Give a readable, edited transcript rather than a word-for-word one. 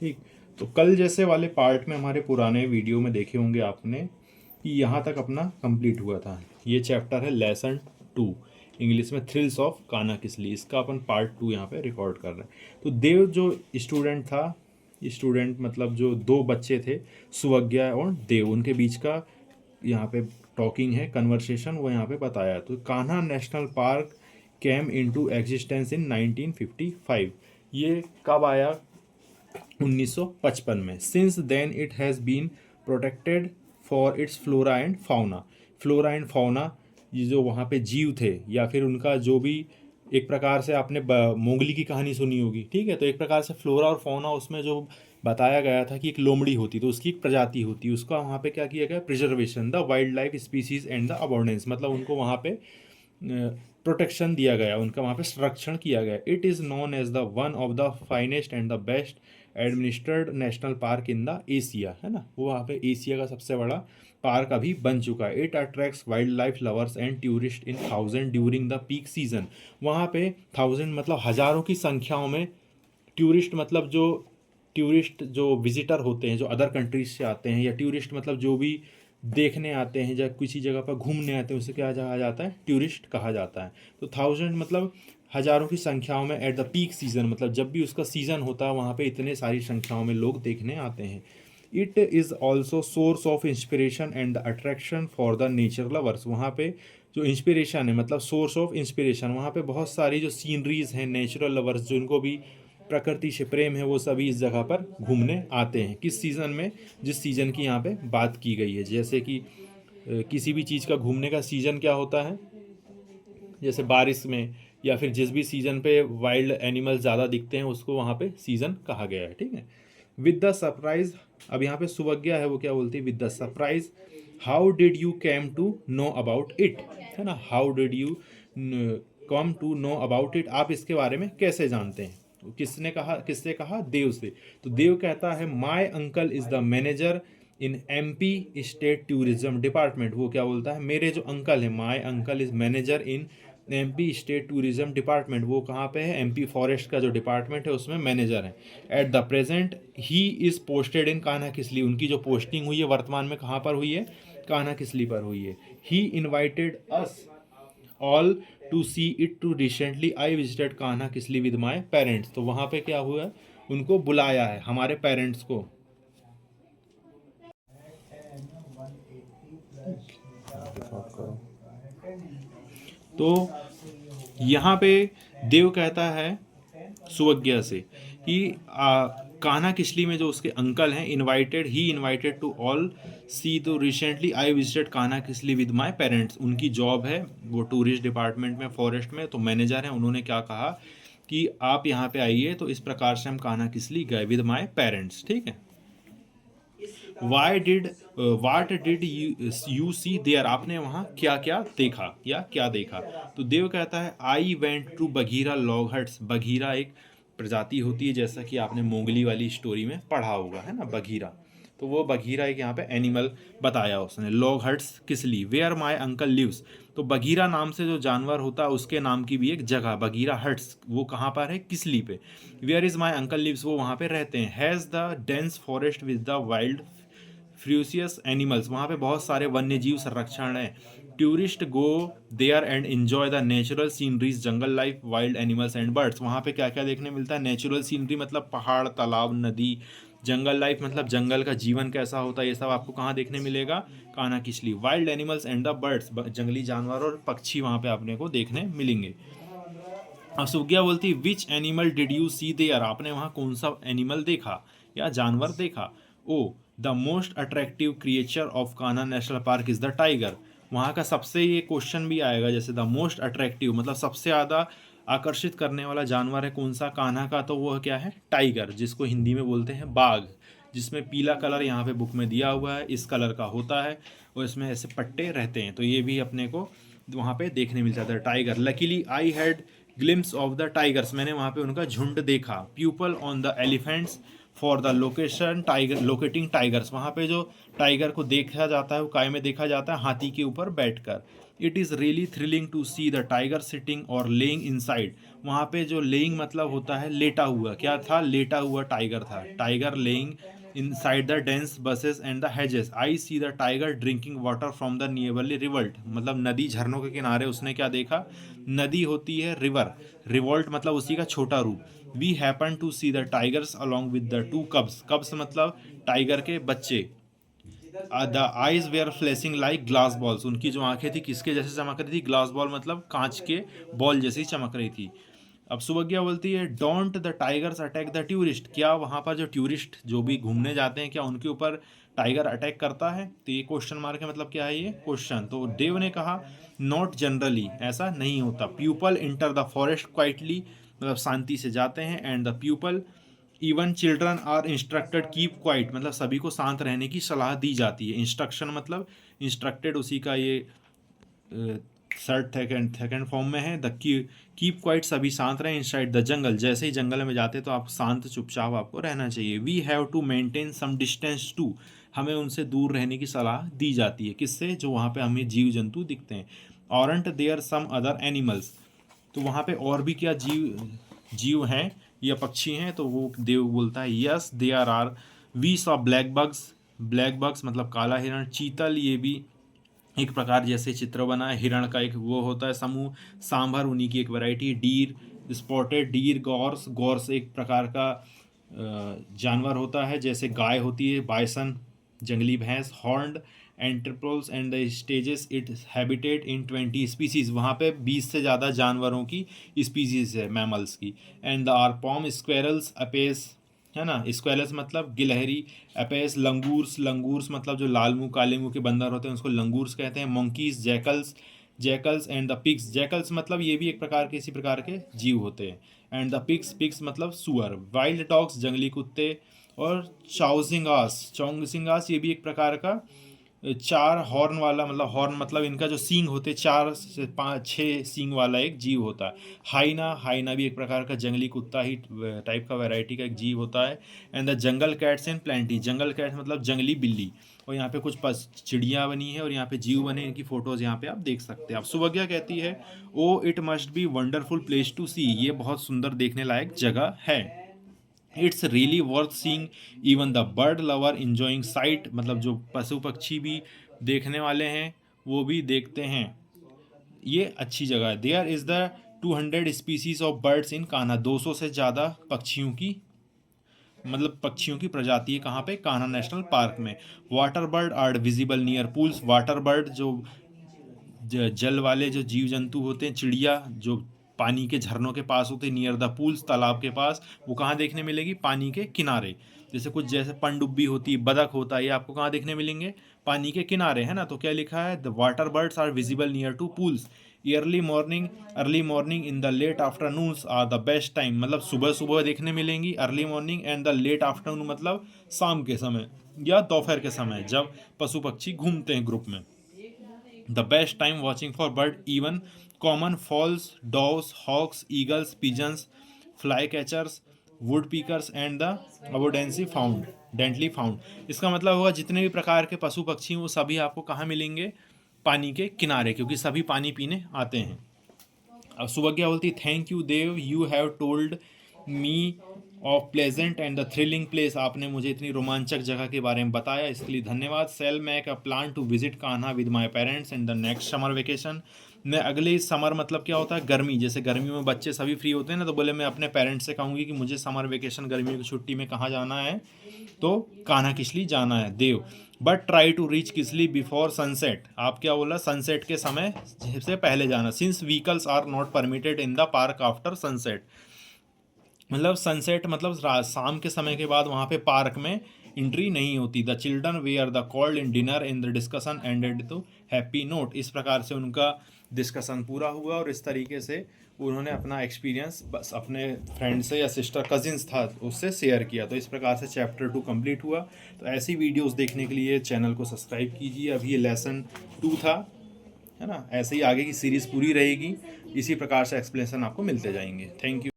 ठीक। तो कल जैसे वाले पार्ट में हमारे पुराने वीडियो में देखे होंगे आपने कि यहाँ तक अपना कंप्लीट हुआ था। ये चैप्टर है लेसन 2, इंग्लिश में थ्रिल्स ऑफ कान्हा किसली। इसका अपन पार्ट 2 यहाँ पे रिकॉर्ड कर रहे हैं। तो देव जो स्टूडेंट था, स्टूडेंट मतलब जो दो बच्चे थे, सुवज्ञा और देव, उनके बीच का यहाँ पे टॉकिंग है, कन्वर्सेशन वो यहाँ पे बताया। तो Kanha national park came into existence in 1955। ये कब आया? 1955 में। Since then it has been protected for its flora and fauna. Flora and fauna, ये जो वहाँ पे जीव थे या फिर उनका जो भी, एक प्रकार से आपने मोगली की कहानी सुनी होगी, ठीक है। तो एक प्रकार से फ्लोरा और फाउना उसमें जो बताया गया था कि एक लोमड़ी होती तो उसकी एक प्रजाति होती, उसका वहाँ पे क्या किया गया? Preservation the wildlife species and the abundance, मतलब उनको वहाँ पे प्रोटेक्शन दिया गया, उनका वहाँ पे संरक्षण किया गया। It is known as the one of the finest and the best administered national park in the Asia, है ना। वो वहाँ पे एशिया का सबसे बड़ा पार्क अभी बन चुका है। It attracts wild life lovers and tourist in 1000 during the peak season. वहाँ पे 1000 मतलब हज़ारों की संख्याओं में टूरिस्ट, मतलब जो टूरिस्ट जो विजिटर होते हैं, जो अदर कंट्रीज से आते हैं, या टूरिस्ट मतलब जो भी देखने आते हैं या किसी जगह पर घूमने आते हैं, उसे क्या कहा जाता है? टूरिस्ट कहा जाता है। तो 1000 मतलब हज़ारों की संख्याओं में, एट द पीक सीज़न मतलब जब भी उसका सीज़न होता है वहाँ पे इतने सारी संख्याओं में लोग देखने आते हैं। It is also source of inspiration and the attraction for the nature lovers. वहाँ पे जो इंस्पिरेशन है, मतलब सोर्स ऑफ इंस्पिरेशन, वहाँ पे बहुत सारी जो सीनरीज हैं, नेचुरल लवर्स जिनको भी प्रकृति से प्रेम है, वो सभी इस जगह पर घूमने आते हैं। किस सीज़न में? जिस सीज़न की यहाँ पे बात की गई है। जैसे कि किसी भी चीज़ का घूमने का सीज़न क्या होता है? जैसे बारिश में, या फिर जिस भी सीज़न पे वाइल्ड एनिमल्स ज़्यादा दिखते हैं उसको वहाँ पे सीज़न कहा गया है, ठीक है। विद द सरप्राइज, अब यहाँ पे सुवज्ञा है, वो क्या बोलती है? With the surprise how did you came to know about it, है ना। How did you come to know about it, आप इसके बारे में कैसे जानते हैं? तो किसने कहा? किससे कहा? देव से। तो देव कहता है my uncle is the manager in MP state tourism department. वो क्या बोलता है? मेरे जो अंकल है, my uncle is manager in MP state tourism department. वो कहाँ पे है? एमपी फॉरेस्ट का जो डिपार्टमेंट है उसमें मैनेजर है। At the present he is posted in Kanha Kisli. उनकी जो पोस्टिंग हुई है वर्तमान में कहाँ पर हुई है? कान्हा किसली पर हुई है। He invited us all to see it too recently I visited Kanha Kisli with my parents. तो वहाँ पे क्या हुआ? उनको बुलाया है, हमारे पेरेंट्स को। तो यहाँ पे देव कहता है सुवज्ञा से कि कान्हा किसली में जो उसके अंकल हैं, ही इनवाइटेड टू ऑल सी। तो recently I visited Kanha Kisli with my parents. उनकी जॉब है वो टूरिस्ट डिपार्टमेंट में, फॉरेस्ट में, तो मैनेजर हैं। उन्होंने क्या कहा कि आप यहाँ पे आइए, तो इस प्रकार से हम कान्हा किसली गए विद माय पेरेंट्स, ठीक है। What did you see there, आपने वहाँ क्या क्या देखा या क्या देखा? तो देव कहता है I went to Baghira log huts. Baghira एक प्रजाति होती है, जैसा कि आपने मोगली वाली स्टोरी में पढ़ा होगा, है ना, बघीरा। तो वो बघीरा एक यहाँ पे एनिमल बताया उसने। Log huts Kisli where my uncle lives. तो बघीरा नाम से जो जानवर होता है उसके नाम की भी एक जगह बघीरा हट्स, वो कहाँ पर है? किसली पे। Where is my uncle lives, वो वहाँ पे रहते हैं। Has the dense forest with the wild ferocious animals, वहाँ पे बहुत सारे वन्य जीव संरक्षण है। Tourist go there and enjoy the natural sceneries, jungle life, wild animals and birds. वहाँ पे क्या क्या देखने मिलता है? नेचुरल सीनरी मतलब पहाड़, तालाब, नदी। जंगल लाइफ मतलब जंगल का जीवन कैसा होता है, ये सब आपको कहाँ देखने मिलेगा? Kanha Kisli. Wild animals and the birds, जंगली जानवर और पक्षी वहाँ पे आपने को देखने मिलेंगे। सुग्या बोलती which animal did you see there, आपने वहाँ कौन सा एनिमल देखा या जानवर देखा? Oh the most attractive creature of Kanha national Park is the tiger. वहाँ का सबसे, ये क्वेश्चन भी आएगा, जैसे द मोस्ट अट्रैक्टिव मतलब सबसे ज़्यादा आकर्षित करने वाला जानवर है कौन सा कान्हा का? तो वह क्या है? टाइगर, जिसको हिंदी में बोलते हैं बाघ, जिसमें पीला कलर यहाँ पे बुक में दिया हुआ है, इस कलर का होता है और इसमें ऐसे पट्टे रहते हैं। तो ये भी अपने को वहाँ पे देखने मिल जाता है tiger. Luckily I had glimpse of the tigers, मैंने वहाँ पे उनका झुंड देखा। People on the elephants for the location tiger locating tigers, वहाँ पे जो टाइगर को देखा जाता है वो काय में देखा जाता है? हाथी के ऊपर बैठकर। It is really thrilling to see the tiger sitting और लेइंग इनसाइड। वहाँ पे जो लेइंग मतलब होता है लेटा हुआ, क्या था, लेटा हुआ टाइगर था, tiger laying inside the dense buses and the hedges. I C the tiger drinking water from the nearly revolt, मतलब नदी झरनों के किनारे उसने क्या देखा, नदी होती है रिवर, रिवोल्ट मतलब उसी का छोटा रूप। We happen to see the tigers along with the two cubs, cubs मतलब टाइगर के बच्चे। The eyes were flashing like glass balls, उनकी जो आंखें थी किसके जैसे चमक रही थी, ग्लास बॉल मतलब कांच के बॉल जैसी चमक रही थी। अब सुबज्ञा बोलती है don't the tigers attack the tourist, क्या वहाँ पर जो टूरिस्ट जो भी घूमने जाते हैं क्या उनके ऊपर टाइगर अटैक करता है, तो ये क्वेश्चन मार्क है, मतलब क्या है ये क्वेश्चन। तो देव ने कहा नॉट जनरली, ऐसा नहीं होता। People enter the forest quietly, मतलब शांति से जाते हैं, and the people even children are instructed keep quiet, मतलब सभी को शांत रहने की सलाह दी जाती है। इंस्ट्रक्शन मतलब इंस्ट्रक्टेड, उसी का ये शर्ट सेकेंड फॉर्म में है। द कीप क्वाइट, सभी शांत रहें। इनसाइड द जंगल, जैसे ही जंगल में जाते तो आप शांत चुपचाप आपको रहना चाहिए। We have to maintain some distance to, हमें उनसे दूर रहने की सलाह दी जाती है, किससे, जो वहाँ पे हमें जीव जंतु दिखते हैं। ऑरेंट देयर सम अदर एनिमल्स, तो वहाँ पे और भी क्या जीव जीव हैं या पक्षी हैं, तो वो देव बोलता है yes there are. We saw black bucks, black bucks मतलब काला हिरण। चीतल, ये भी एक प्रकार जैसे चित्र बना है, हिरण का एक वो होता है समूह। सांभर उन्हीं की एक variety. Deer, spotted deer. Gaurs, gaurs एक प्रकार का जानवर होता है, जैसे गाय होती है, बाइसन जंगली भैंस। Horned antelopes and the stages it habitat in 20 species, वहाँ पे 20 से ज़्यादा जानवरों की स्पीसीज है मैमल्स की। एंड द आरपॉम स्क्वेरल्स अपेस, है ना, स्क्वेलस मतलब गिलहरी। अपेस लंगूर्स, लंगूर्स मतलब जो लाल मुंह काले मुंह के बंदर होते हैं उसको लंगूर्स कहते हैं। Monkeys, jackals, jackals and the pigs, jackals मतलब ये भी एक प्रकार के इसी प्रकार के जीव होते हैं। एंड द पिग्स, पिग्स मतलब सुअर। वाइल्ड डॉग्स जंगली कुत्ते। और चाउसिंगास, चौंगसिंगास ये भी एक प्रकार का चार हॉर्न वाला, मतलब हॉर्न मतलब इनका जो सींग होते हैं 4 से 5 6 सींग वाला एक जीव होता है। हाइना, हाइना भी एक प्रकार का जंगली कुत्ता ही टाइप का वैरायटी का एक जीव होता है। And the jungle cats and plenty, jungle cats मतलब जंगली बिल्ली। और यहाँ पे कुछ चिड़िया बनी है और यहाँ पे जीव बने, इनकी फोटोज यहाँ पे आप देख सकते हैं। अब सुबज्ञा कहती है oh it must be wonderful place to see, ये बहुत सुंदर देखने लायक जगह है। It's really worth seeing even the bird lover enjoying sight, मतलब जो पशु पक्षी भी देखने वाले हैं वो भी देखते हैं, ये अच्छी जगह है। There is the 200 species of birds in Kanha, 200 से ज़्यादा पक्षियों की, मतलब पक्षियों की प्रजाति है कहाँ पे, कान्हा नेशनल पार्क में। Water bird are visible near pools, water bird जो जल वाले जो जीव जंतु होते हैं, चिड़िया जो पानी के झरनों के पास होते हैं, नियर द पूल्स तालाब के पास, वो कहाँ देखने मिलेगी, पानी के किनारे। जैसे कुछ जैसे पनडुब्बी होती है, बतख होता है, ये आपको कहाँ देखने मिलेंगे, पानी के किनारे, है ना। तो क्या लिखा है, the water birds are visible near to pools. Early morning in the late afternoons are the best time, मतलब सुबह सुबह देखने मिलेंगी early morning, and the late afternoon मतलब शाम के समय या दोपहर के समय जब पशु पक्षी घूमते हैं ग्रुप में। The best time watching for bird, even common fowls, doves, hawks, eagles, pigeons, flycatchers, woodpeckers and the abundantly found, डेंटली फाउंड। इसका मतलब होगा जितने भी प्रकार के पशु पक्षी हैं वो सभी आपको कहाँ मिलेंगे, पानी के किनारे, क्योंकि सभी पानी पीने आते हैं। अब सुबज्ञा बोलती thank you Dev, you have told me of pleasant and the thrilling place, आपने मुझे इतनी रोमांचक जगह के बारे में बताया, इसके लिए धन्यवाद। Shall make a plan to visit Kanha with my parents in the next summer vacation, मैं अगले समर मतलब क्या होता है, गर्मी, जैसे गर्मियों में बच्चे सभी फ्री होते हैं ना, तो बोले मैं अपने पेरेंट्स से कहूँगी कि मुझे समर वेकेशन गर्मियों की छुट्टी में कहाँ जाना है, तो कान्हा किसली जाना है। देव but try to reach Kisli before sunset, आप क्या बोला, सनसेट के समय से पहले जाना। Since vehicles are not permitted in the park after sunset, मतलब सनसेट मतलब शाम के समय के बाद वहाँ पे पार्क में एंट्री नहीं होती। The children were the called in dinner in the discussion ended to happy note, इस प्रकार से उनका डिस्कशन पूरा हुआ और इस तरीके से उन्होंने अपना एक्सपीरियंस बस अपने फ्रेंड से या सिस्टर कजिन्स था उससे शेयर किया। तो इस प्रकार से चैप्टर 2 कंप्लीट हुआ। तो ऐसी वीडियोस देखने के लिए चैनल को सब्सक्राइब कीजिए। अभी ये लेसन 2 था, है ना, ऐसे ही आगे की सीरीज़ पूरी रहेगी, इसी प्रकार से एक्सप्लेनेशन आपको मिलते जाएंगे। Thank you.